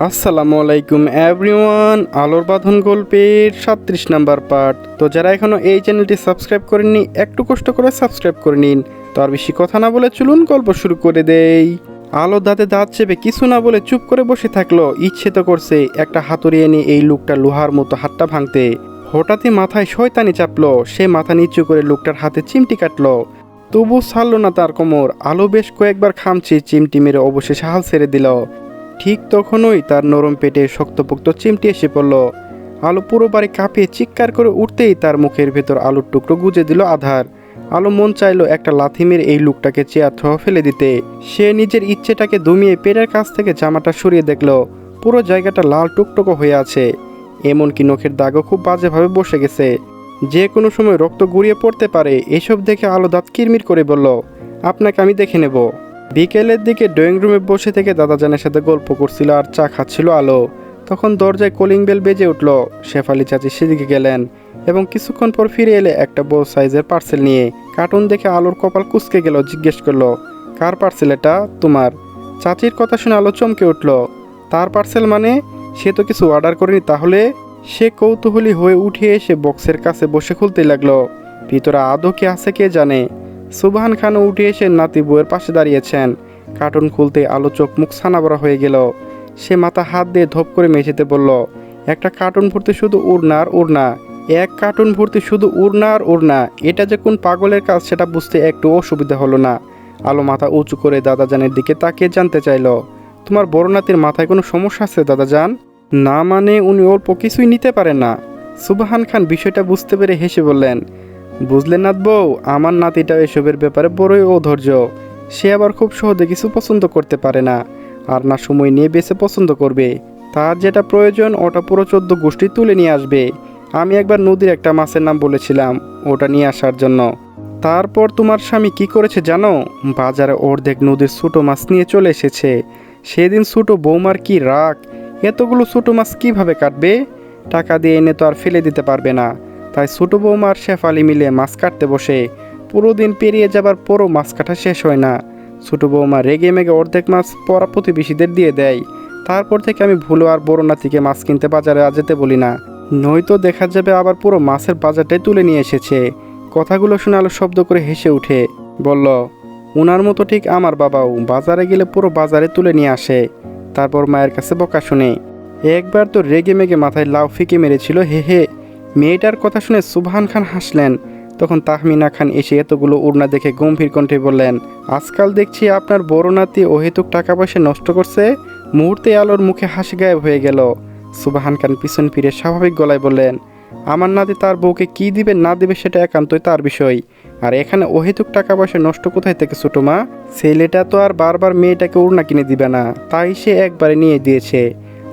আসসালামু আলাইকুম এভরিওয়ান। আলোর বাঁধন গল্পের 37 নাম্বার পার্ট। তো যারা এখনও এই চ্যানেলটি সাবস্ক্রাইব করেননি একটু কষ্ট করে সাবস্ক্রাইব করে নিন। তো আর বেশি কথা না বলে চলুন গল্প শুরু করে দেই। আলো দাঁতে দাঁত চেপে কিছু না বলে চুপ করে বসে থাকলো। ইচ্ছে তো করছে একটা হাতুড়ি এনে এই লোকটা লোহার মতো হাতটা ভাঙতে। হঠাৎই মাথায় শয়তানি চাপলো। সে মাথা নিচু করে লোকটার হাতে চিমটি কাটলো। তবু ছাড়লো না তার কোমর। আলো বেশ কয়েকবার খামচি চিমটি মেরে অবশেষে হাল ছেড়ে দিল। ঠিক তখনই তার নরম পেটে শক্তপোক্ত চিমটি এসে পড়ল। আলো পুরো বাড়ি কাঁপিয়ে চিৎকার করে উঠতেই তার মুখের ভেতর আলুর টুকরো গুজে দিল আধার। আলো মন চাইলো একটা লাথি মেরে এই লোকটাকে চেয়ার থোয়া ফেলে দিতে। সে নিজের ইচ্ছেটাকে দমিয়ে পেটের কাছ থেকে জামাটা সরিয়ে দেখল পুরো জায়গাটা লাল টুকটুকো হয়ে আছে। এমনকি নখের দাগও খুব বাজেভাবে বসে গেছে, যে কোনো সময় রক্ত গড়িয়ে পড়তে পারে। এসব দেখে আলো দাঁত কিরমির করে বলল, আপনাকে আমি দেখে নেব। বিকেলের দিকে ড্রয়িং রুমে বসে থেকে দাদাজানের সাথে গল্প করছিল আর চা খাচ্ছিল আলো। তখন দরজায় কলিং বেল বেজে উঠল। শেফালি চাচি সেদিকে গেলেন এবং কিছুক্ষণ পর ফিরে এলে একটা বড় সাইজের পার্সেল নিয়ে। কার্টুন দেখে আলোর কপাল কুঁচকে গেল। জিজ্ঞেস করলো, কার পার্সেল এটা? তোমার? চাচির কথা শুনে আলো চমকে উঠল। তার পার্সেল মানে? সে তো কিছু অর্ডার করেনি তাহলে? সে কৌতূহলী হয়ে উঠে এসে বক্সের কাছে বসে খুলতে লাগলো। ভিতরে আদৌ কে আছে কে জানে। সুবহান খানও উঠে এসে নাতি বউয়ের পাশে দাঁড়িয়েছেন। কার্টুন খুলতে আলো চোখ মুখ ছানাবড়া হয়ে গেল। সে মাথা হাত দিয়ে ধপ করে মেঝেতে বলল, একটা কার্টুন ভর্তি শুধু উড়না আর উড়না। এক কার্টুন ভর্তি শুধু উড়না আর উড়না। এটা যে কোন পাগলের কাজ সেটা বুঝতে একটু অসুবিধা হলো না। আলো মাথা উঁচু করে দাদাজানের দিকে তাকিয়ে জানতে চাইল, তোমার বড় নাতির মাথায় কোনো সমস্যা আছে দাদাজান? না মানে উনি অল্প কিছুই নিতে পারেন না। সুবহান খান বিষয়টা বুঝতে পেরে হেসে বললেন, বুঝলেন নাত বউ, আমার নাতিটা এসবের ব্যাপারে বড়ই অধৈর্য। সে আবার খুব সহজে কিছু পছন্দ করতে পারে না, আর না সময় নিয়ে বেছে পছন্দ করবে। তার যেটা প্রয়োজন ওটা পুরো 14 গোষ্ঠী তুলে নিয়ে আসবে। আমি একবার নদীর একটা মাছের নাম বলেছিলাম ওটা নিয়ে আসার জন্য। তারপর তোমার স্বামী কি করেছে জানো? বাজারে অর্ধেক নদীর ছোটো মাছ নিয়ে চলে এসেছে। সেদিন ছোটো বৌমার কি রাগ, এতগুলো ছোটো মাছ কিভাবে কাটবে? টাকা দিয়ে এনে তো আর ফেলে দিতে পারবে না। তাই ছোটো বৌমা আর শেফালি মিলে মাছ কাটতে বসে। পুরো দিন পেরিয়ে যাবার পরও মাছ কাটা শেষ হয় না। ছোটো বৌমা রেগে মেগে অর্ধেক মাছ পরা প্রতিবেশীদের দিয়ে দেয়। তারপর থেকে আমি ভুলো আর বড় নাতিকে মাছ কিনতে বাজারে যেতে বলি না, নয়তো দেখা যাবে আবার পুরো মাছের বাজারটাই তুলে নিয়ে এসেছে। কথাগুলো শুনে আলো শব্দ করে হেসে উঠে বলল, উনার মতো ঠিক আমার বাবাও বাজারে গেলে পুরো বাজারে তুলে নিয়ে আসে। তারপর মায়ের কাছে বকা শুনে একবার তো রেগে মেগে মাথায় লাউ ফিকে মেরেছিল। হে হে। মেয়েটার কথা শুনে সুবহান খান হাসলেন। তখন তাহমিনা খান এসে এতগুলো উড়না দেখে গম্ভীর কণ্ঠে বললেন, আজকাল দেখছি আপনার বড় নাতি অহেতুক টাকা পয়সা নষ্ট করছে। মুহূর্তে আলোর মুখে হাসি গায়েব হয়ে গেল। সুবহান খান পিছন ফিরে স্বাভাবিক গলায় বললেন, আমার নাতি তার বউকে কি দিবে না দিবে সেটা একান্তই তার বিষয়। আর এখানে অহেতুক টাকা পয়সা নষ্ট কোথায় থেকে ছোটো মা? ছেলেটা তো আর বারবার মেয়েটাকে উড়না কিনে দিবে না, তাই সে একবারে নিয়ে দিয়েছে।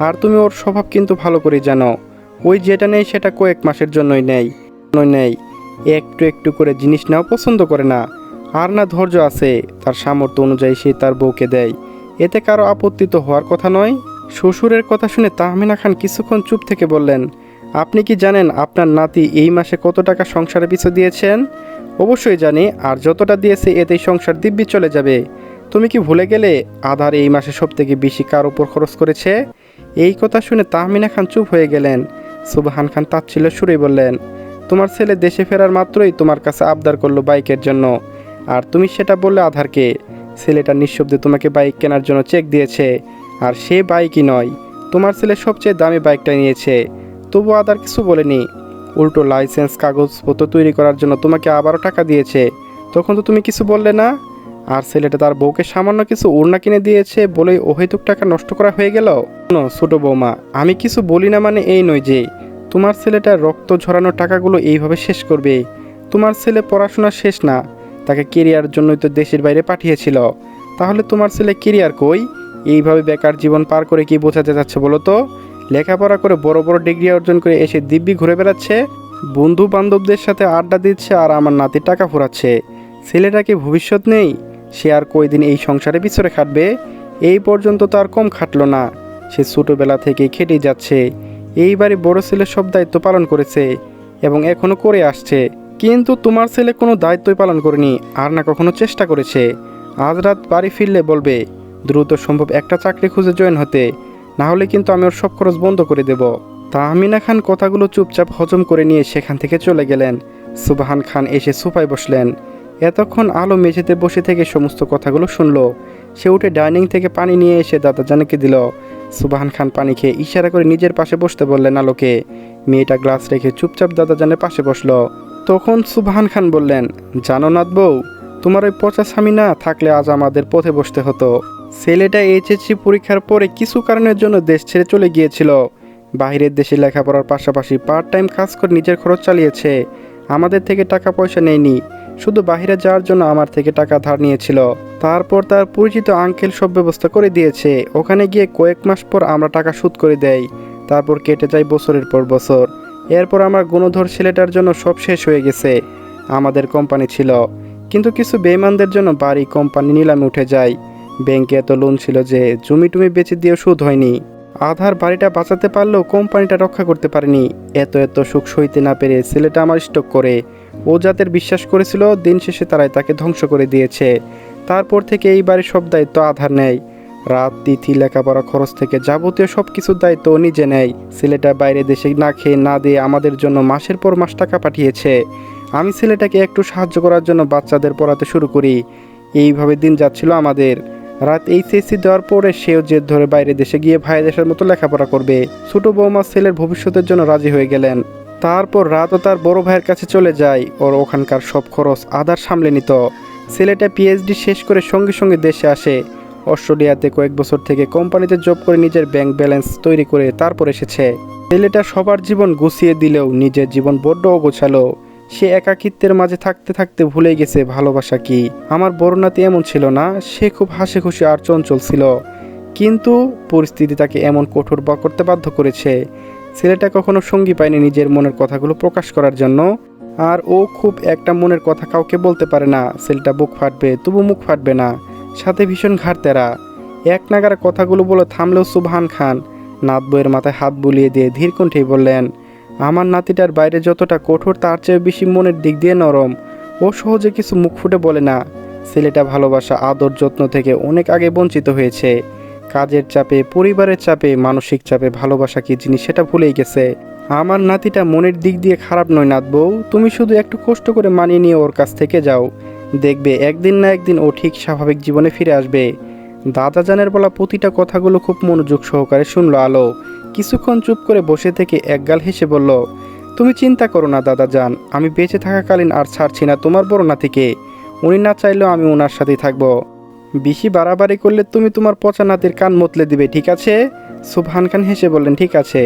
আর তুমি ওর স্বভাব কিন্তু ভালো করে জানো। ওই যেটা নেই সেটা কয়েক মাসের জন্যই নেই। একটু একটু করে জিনিস নেওয়া পছন্দ করে না। আর না ধৈর্য আছে, তার সামর্থ্য অনুযায়ী সে তার বউকে দেয়। এতে কারো আপত্তি তো হওয়ার কথা নয়। শ্বশুরের কথা শুনে তাহমিনা খান কিছুক্ষণ চুপ থেকে বললেন, আপনি কি জানেন আপনার নাতি এই মাসে কত টাকা সংসারের পিছু দিয়েছেন? অবশ্যই জানি, আর যতটা দিয়েছে এতেই সংসার দিব্যি চলে যাবে। তুমি কি ভুলে গেলে আধার এই মাসে সব থেকে বেশি কার উপর খরচ করেছে? এই কথা শুনে তাহমিনা খান চুপ হয়ে গেলেন। সুবহান খান তাচ্ছিল্যের সুরেই বললেন, তোমার ছেলে দেশে ফেরার মাত্রই তোমার কাছে আবদার করলো বাইকের জন্য, আর তুমি সেটা বললে আধারকে। ছেলেটা নিঃশব্দে তোমাকে বাইক কেনার জন্য চেক দিয়েছে, আর সে বাইকই নয়, তোমার ছেলে সবচেয়ে দামি বাইকটা নিয়েছে। তবু আধার কিছু বলেনি, উল্টো লাইসেন্স কাগজপত্র তৈরি করার জন্য তোমাকে আবারও টাকা দিয়েছে। তখন তো তুমি কিছু বললে না। আর ছেলেটা তার বউকে সামান্য কিছু ওড়না কিনে দিয়েছে বলেই অহেতুক টাকা নষ্ট করা হয়ে গেল। ছোটো বৌমা, আমি কিছু বলি না মানে এই নয় যে তোমার ছেলেটা রক্ত ঝরানো টাকাগুলো এইভাবে শেষ করবে। তোমার ছেলে পড়াশোনা শেষ না, তাকে কেরিয়ার জন্যই তো দেশের বাইরে পাঠিয়েছিল। তাহলে তোমার ছেলে কেরিয়ার কই? এইভাবে বেকার জীবন পার করে কি বোঝাতে চাচ্ছে বলো তো? লেখাপড়া করে বড় বড় ডিগ্রি অর্জন করে এসে দিব্যি ঘুরে বেড়াচ্ছে, বন্ধু বান্ধবদের সাথে আড্ডা দিচ্ছে, আর আমার নাতি টাকা ফুরাচ্ছে। ছেলেটাকে ভবিষ্যৎ নেই? সে আর কয়দিন এই সংসারে পিছনে খাটবে? এই পর্যন্ত তো আর কম খাটলো না। সে ছোটোবেলা থেকেই খেটেই যাচ্ছে। এইবারই বড় ছেলে সব দায়িত্ব পালন করেছে এবং এখনও করে আসছে। কিন্তু তোমার ছেলে কোনো দায়িত্বই পালন করেনি, আর না কখনো চেষ্টা করেছে। আজ রাত বাড়ি ফিরলে বলবে দ্রুত সম্ভব একটা চাকরি খুঁজে জয়েন হতে। না হলে কিন্তু আমি ওর সব খরচ বন্ধ করে দেব। তাহমিনা খান কথাগুলো চুপচাপ হজম করে নিয়ে সেখান থেকে চলে গেলেন। সুবহান খান এসে সোফায় বসলেন। এতক্ষণ আলো মেঝেতে বসে থেকে সমস্ত কথাগুলো শুনল। সে উঠে ডাইনিং থেকে পানি নিয়ে এসে দাদাজানকে দিল। সুবহান খান পানি খেয়ে ইশারা করে নিজের পাশে বসতে বললেন আলোকে। মেয়েটা গ্লাস রেখে চুপচাপ দাদাজানের পাশে বসলো। তখন সুবহান খান বললেন, জানো নাথ বউ, তোমার ওই পচা স্বামী না থাকলে আজ আমাদের পথে বসতে হতো। ছেলেটা এইচএসসি পরীক্ষার পরে কিছু কারণের জন্য দেশ ছেড়ে চলে গিয়েছিল। বাইরের দেশে লেখাপড়ার পাশাপাশি পার্ট টাইম কাজ করে নিজের খরচ চালিয়েছে। আমাদের থেকে টাকা পয়সা নেয়নি, শুধু বাইরে যাওয়ার জন্য আমার থেকে টাকা ধার নিয়েছিল। তারপর তার পরিচিত আঙ্কেল সব ব্যবস্থা করে দিয়েছে। ওখানে গিয়ে কয়েক মাস পর আমরা টাকা শোধ করে দেই। তারপর কেটে যায় বছরের পর বছর। এরপর আমার গুণধর ছেলেটার জন্য সব শেষ হয়ে গেছে। আমাদের কোম্পানি ছিল, কিন্তু কিছু বেঈমানদের জন্য বাড়ি কোম্পানি নিলামে উঠে যায়। ব্যাংকে এত লোন ছিল যে জমি টুমি বেচে দিয়ে সুদ হয়নি। আধার বাড়িটা বাঁচাতে পারলেও কোম্পানিটা রক্ষা করতে পারেনি। এত সুখ সইতে না পেরে ছেলেটা আমার স্টক করে। ও যাদের বিশ্বাস করেছিল, দিন শেষে তারাই তাকে ধ্বংস করে দিয়েছে। তারপর থেকে এই বাড়ির সব দায়িত্ব আধার নেয়। রাত তিথি লেখাপড়া খরচ থেকে যাবতীয় সব কিছুর দায়িত্ব ও নিজে নেয়। ছেলেটা বাইরে দেশে না খেয়ে না দিয়ে আমাদের জন্য মাসের পর মাস টাকা পাঠিয়েছে। আমি ছেলেটাকে একটু সাহায্য করার জন্য বাচ্চাদের পড়াতে শুরু করি। এইভাবে দিন যাচ্ছিল আমাদের। রাত এইচএসসি দেওয়ার পরে সেও জেদ ধরে বাইরে দেশে গিয়ে ভাইদেশের মতো লেখাপড়া করবে। ছোট বৌমা ছেলের ভবিষ্যতের জন্য রাজি হয়ে গেলেন। তারপর রাতও তার বড় ভাইয়ের কাছে চলে যায়। ওর ওখানকার সব খরচ আধার সামলে নিত। ছেলেটা পিএইচডি শেষ করে সঙ্গে সঙ্গে দেশে আসে। অস্ট্রেলিয়াতে কয়েক বছর থেকে কোম্পানিতে জব করে নিজের ব্যাংক ব্যালেন্স তৈরি করে তারপর এসেছে। ছেলেটা সবার জীবন গুছিয়ে দিলেও নিজের জীবন বড্ড অগোছালো। সে একাকিত্বের মাঝে থাকতে থাকতে ভুলে গেছে ভালোবাসা কি। আমার বড় নাতি এমন ছিল না, সে খুব হাসি খুশি আর চঞ্চল ছিল। কিন্তু পরিস্থিতি তাকে এমন কঠোর করতে বাধ্য করেছে। ছেলেটা কখনো সঙ্গী পায়নি নিজের মনের কথাগুলো প্রকাশ করার জন্য। আর ও খুব একটা মনের কথা কাউকে বলতে পারে না। ছেলেটা বুক ফাটবে তবু মুখ ফাটবে না, সাথে ভীষণ ঘাড়তেরা। এক নাগারে কথাগুলো বলে থামলেও সুবহান খান নাত বইয়ের মাথায় হাত বুলিয়ে দিয়ে ধীর কণ্ঠেই বললেন, আমার নাতিটার বাইরে যতটা কঠোর তার চেয়ে বেশি মনের দিক দিয়ে নরম। ও সহজে কিছু মুখ ফুটে বলে না। ছেলেটা ভালোবাসা আদর যত্ন থেকে অনেক আগে বঞ্চিত হয়েছে। কাজের চাপে, পরিবারের চাপে, মানসিক চাপে ভালোবাসা কি জিনিস সেটা ভুলেই গেছে। আমার নাতিটা মনের দিক দিয়ে খারাপ নয় নাত বউ, তুমি শুধু একটু কষ্ট করে মানিয়ে নিয়ে ওর কাছ থেকে যাও। দেখবে একদিন না একদিন ও ঠিক স্বাভাবিক জীবনে ফিরে আসবে। দাদাজানের বলা প্রতিটা কথাগুলো খুব মনোযোগ সহকারে শুনলো আলো। কিছুক্ষণ চুপ করে বসে থেকে একগাল হেসে বলল, তুমি চিন্তা করো না দাদাজান, আমি বেঁচে থাকাকালীন আর ছাড়ছি না তোমার বড় নাতিকে। উনি না চাইলেও আমি ওনার সাথেই থাকবো। বেশি বাড়াবাড়ি করলে তুমি তোমার পচা নাতির কান মতলে দিবে, ঠিক আছে? সুবহান খান হেসে বললেন, ঠিক আছে।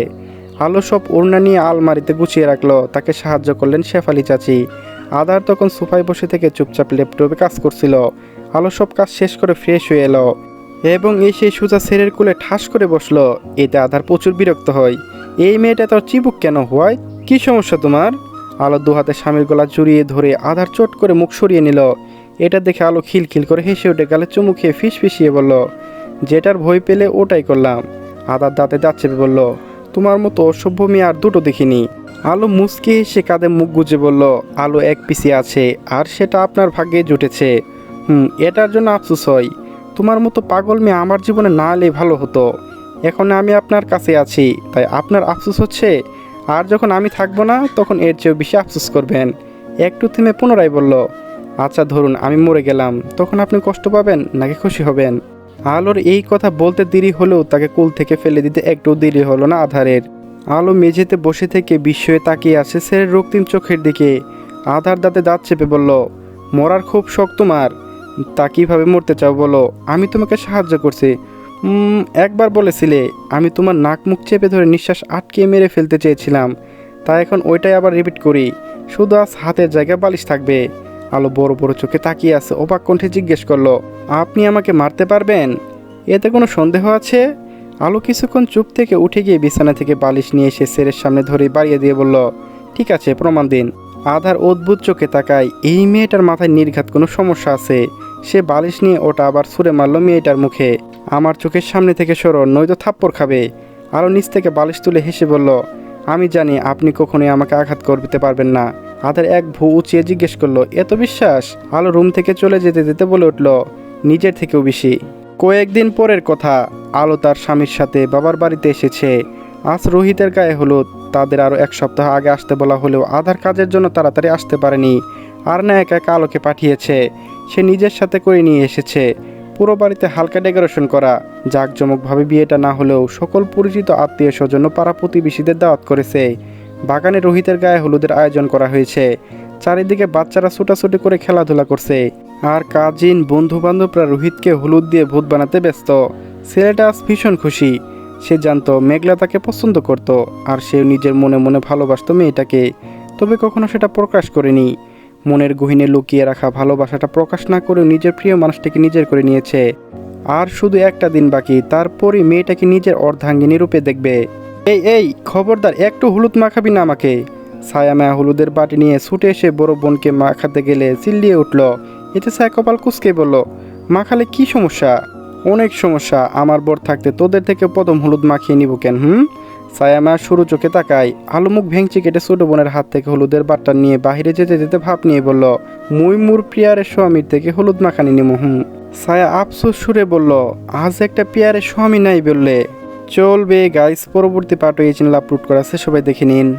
আলো সব ওড়না নিয়ে আলমারিতে গুছিয়ে রাখলো। তাকে সাহায্য করলেন শেফালি চাচি। আধার তখন সোফায় বসে থেকে চুপচাপ ল্যাপটপে কাজ করছিল। আলো সব কাজ শেষ করে ফ্রেশ হয়ে এলো এবং এসে সুজা ছেলের কোলে ঠাস করে বসলো। এতে আধার প্রচুর বিরক্ত হয়। এই মেয়েটা তোর চিবুক কেন হয়? কি সমস্যা তোমার? আলো দু হাতে স্বামীর গলা জড়িয়ে ধরে আধার চট করে মুখ সরিয়ে নিল। এটা দেখে আলো খিলখিল করে হেসে উঠে গালে চুমু খেয়ে ফিসফিসিয়ে বলল, যেটার ভয় পেলে ওটাই করলাম। আধার দাঁতে দাঁত চেপে বলল, তোমার মতো অসভ্য মেয়ে আর দুটো দেখিনি। আলো মুচকে এসে কাঁধে মুখ গুজে বলল, আলো এক পিছিয়ে আছে আর সেটা আপনার ভাগ্যে জুটেছে। এটার জন্য আফসোস হয়। তোমার মতো পাগল মেয়ে আমার জীবনে না এলে ভালো হতো। এখন আমি আপনার কাছে আছি, তাই আপনার আফসোস হচ্ছে। আর যখন আমি থাকবো না তখন এর চেয়েও বেশি আফসোস করবেন। একটু থেমে পুনরায় বলল, আচ্ছা ধরুন আমি মরে গেলাম, তখন আপনি কষ্ট পাবেন নাকি খুশি হবেন? আলোর এই কথা বলতে দেরি হলেও তাকে কোল থেকে ফেলে দিতে একটু দেরি হলো না আধারের। আলো মেঝেতে বসে থেকে বিস্ময়ে তাকিয়ে আছে ছেলের রক্তিম চোখের দিকে। আধার দাঁতে দাঁত চেপে বলল, মরার খুব শখ তোমার? তা কীভাবে মরতে চাও বলো, আমি তোমাকে সাহায্য করছি। একবার বলেছিলে আমি তোমার নাক মুখ চেপে ধরে নিঃশ্বাস আটকে মেরে ফেলতে চেয়েছিলাম, তা এখন ওইটাই আবার রিপিট করি। শুধু আজ হাতের জায়গায় বালিশ থাকবে। আলো বড় বড় চোখে তাকিয়ে আছে, অবাক কণ্ঠে জিজ্ঞেস করলো, আপনি আমাকে মারতে পারবেন? এতে কোনো সন্দেহ আছে? আলো কিছুক্ষণ চুপ থেকে উঠে গিয়ে বিছানা থেকে বালিশ নিয়ে এসে ছেলের সামনে ধরে বাড়িয়ে দিয়ে বলল, ঠিক আছে, প্রমাণ দিন। আধার অদ্ভুত চোখে তাকায়। এই মেয়েটার মাথায় নির্ঘাত কোনো সমস্যা আছে। সে বালিশ নিয়ে ওটা আবার ছুঁড়ে মারল মেয়েটার মুখে। আমার চোখের সামনে থেকে সরো, নয়তো থাপ্পড় খাবে। আলো নিচ থেকে বালিশ তুলে হেসে বলল, আমি জানি আপনি কখনোই আমাকে আঘাত করতে পারবেন না। আধার এক ভু উঁচিয়ে জিজ্ঞেস করলো, এত বিশ্বাস? আলো রুম থেকে চলে যেতে যেতে বলে উঠল, নিজের থেকেও বেশি। কয়েকদিন পরের কথা, আলো তার স্বামীর সাথে বাবার বাড়িতে এসেছে। আজ রোহিতের গায়ে হলুদ। তাদের আরও 1 সপ্তাহ আগে আসতে বলা হলেও আধার কাজের জন্য তাড়াতাড়ি আসতে পারেনি। আর না একা একা আলোকে পাঠিয়েছে। সে নিজের সাথে করে নিয়ে এসেছে। পুরো বাড়িতে হালকা ডেকোরেশন করা। জাঁকজমকভাবে বিয়েটা না হলেও সকল পরিচিত আত্মীয় স্বজন ও পাড়া প্রতিবেশীদের দাওয়াত করেছে। বাগানে রোহিতের গায়ে হলুদের আয়োজন করা হয়েছে। চারিদিকে বাচ্চারা ছোটাছুটি করে খেলাধুলা করছে। আর কাজিন বন্ধু বান্ধবরা রোহিতকে হলুদ দিয়ে ভূত বানাতে ব্যস্ত। ছেলেটা আজ ভীষণ খুশি। সে জানতো মেঘলা তাকে পছন্দ করত, আর সেও নিজের মনে মনে ভালোবাসতো মেয়েটাকে, তবে কখনো সেটা প্রকাশ করেনি। মনের গহীনে লুকিয়ে রাখা ভালোবাসাটা প্রকাশ না করেও নিজের প্রিয় মানুষটাকে নিজের করে নিয়েছে। আর শুধু একটা দিন বাকি, তারপরই মেয়েটাকে নিজের অর্ধাঙ্গিনী রূপে দেখবে। এই এই খবরদার, একটু হলুদ মাখাবি না আমাকে। ছায়া মায়া হলুদের বাটি নিয়ে ছুটে এসে বড় বোনকে মাখাতে গেলে চিল্লিয়ে উঠল। এতে ছায়া কপাল কুঁচকে বলল, মাখালে কি সমস্যা? অনেক সমস্যা। আমার বর থাকতে তোদের থেকে প্রথম হলুদ মাখিয়ে নিব কেন? ছায়া মায়া সরু চোখে তাকায়। আলু মুখ ভেঙচি কেটে ছোট বোনের হাত থেকে হলুদের বাটটা নিয়ে বাহিরে যেতে যেতে ভাব নিয়ে বলল, মুই মুর প্রিয়ারের স্বামীর থেকে হলুদ মাখানি নিমু। ছায়া আফসোস সুরে বলল, আজ একটা প্রিয়ারের স্বামী নাই বললে চলবে। গাইস, পরবর্তী পার্ট এই চ্যানেল আপলোড করা আছে, সবাই দেখে নিন।